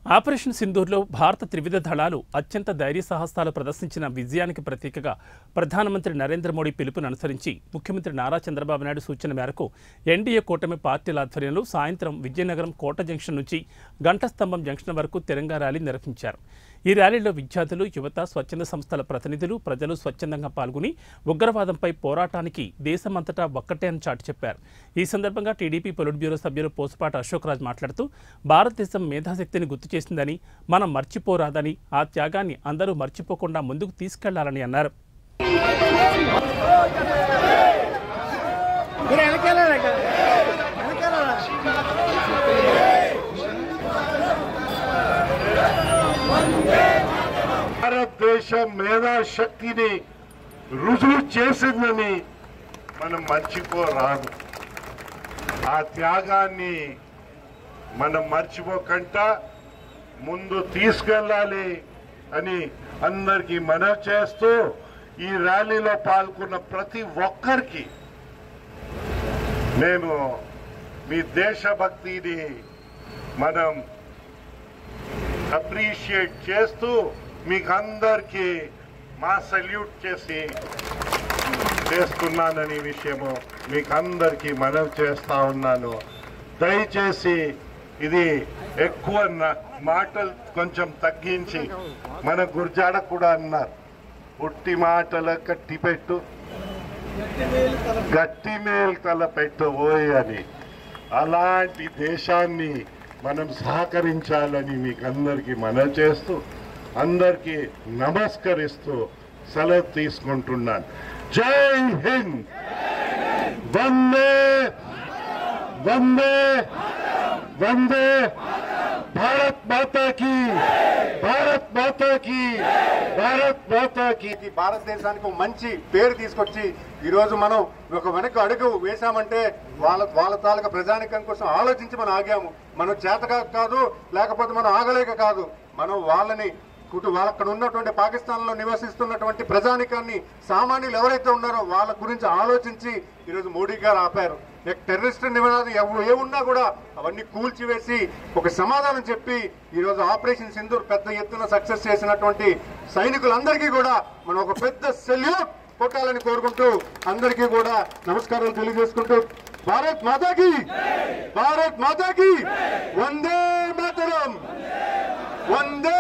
Operation సింధూర్లో భారత త్రివిధ దళాలు అత్యంత ధైర్య సాహసాలు ప్రదర్శించిన విజయానికి ప్రతీకగా ప్రధానమంత్రి నరేంద్ర మోడీ పిలుపును అనుసరించి ముఖ్యమంత్రి నారా చంద్రబాబు నాయుడు సూచన మేరకు ఎన్డీఏ కూటమి పార్టీల ఆధ్వర్యంలో సాయంత్రం విజయనగరం కోట జంక్షన్ నుంచి గంటస్తంభం జంక్షన్ వరకు తిరంగా ర్యాలీ నిర్వహించారు. ఈ ర్యాలీలో విద్యార్థులు, యువత, స్వచ్ఛంద సంస్థల ప్రతినిధులు, ప్రజలు స్వచ్ఛందంగా పాల్గొని ఉగ్రవాదంపై పోరాటానికి దేశమంతటా ఒక్కటే అని చాటి చెప్పారు. ఈ సందర్భంగా టీడీపీ పొలిట్ బ్యూరో సభ్యులు పోసుపాటి అశోక్ రాజ్ మాట్లాడుతూ భారతదేశం మేధాశక్తిని గుర్తు చేసిందని, మనం మర్చిపోరాదని, ఆ త్యాగాన్ని అందరూ మర్చిపోకుండా ముందుకు తీసుకెళ్లాలని అన్నారు. భారతదేశం మేధాశక్తిని రుజువు చేసిందని మనం మర్చిపోరాదు. ఆ త్యాగాన్ని మనం మర్చిపోకుండా ముందు తీసుకెళ్ళాలి అని అందరికీ మనవి చేస్తూ ఈ ర్యాలీలో పాల్గొన్న ప్రతి ఒక్కరికి నేను మీ దేశభక్తిని మనం అప్రిషియేట్ చేస్తూ మీకు అందరికీ మా సల్యూట్ చేస్తున్నానని విషయము మీకు అందరికీ మనవి చేస్తా ఉన్నాను. దయచేసి ఇది ఎక్కువ మాటలు కొంచెం తగ్గించి, మన గుర్జాడ కూడా అన్నారు, ఉట్టి మాటల కట్టి పెట్టు, గట్టి మేలు తల పెట్టు ఓయ్ అని. అలాంటి దేశాన్ని మనం సహకరించాలని మీకు అందరికీ మనవి చేస్తూ అందరికీ నమస్కరిస్తూ సెలవు తీసుకుంటున్నాను. జై హింద్, వందే వందే వందే, భారత్ మాతా కీ, భారత్ మాతా కీ, భారత్ మాతా కీ. భారతదేశానికి మంచి పేరు తీసుకొచ్చి ఈరోజు మనం ఒక వెనక అడుగు వేశామంటే వాళ్ళ తాలూకా ప్రజానికం కోసం ఆలోచించి మనం ఆగాము. మనం చేతగా కాదు, లేకపోతే మనం ఆగలేక కాదు, మనం వాళ్ళని అక్కడ ఉన్నటువంటి పాకిస్తాన్ లో నివసిస్తున్నటువంటి ప్రజానికాన్ని, సామాన్యులు ఎవరైతే ఉన్నారో వాళ్ళ గురించి ఆలోచించి ఈరోజు మోడీ గారు ఆపారు. టెర్రరిస్ట్ నిబంధనలు ఏమున్నా కూడా అవన్నీ కూల్చివేసి ఒక సమాధానం చెప్పి ఈరోజు ఆపరేషన్ సింధూర్ పెద్ద ఎత్తున సక్సెస్ చేసినటువంటి సైనికులందరికీ కూడా మనం ఒక పెద్ద సెల్యూట్ కొట్టాలని కోరుకుంటూ అందరికీ కూడా నమస్కారాలు తెలియజేసుకుంటూ భారత్ మాతాకి, భారత్ మాతాకి, వందే మాతరం, వందే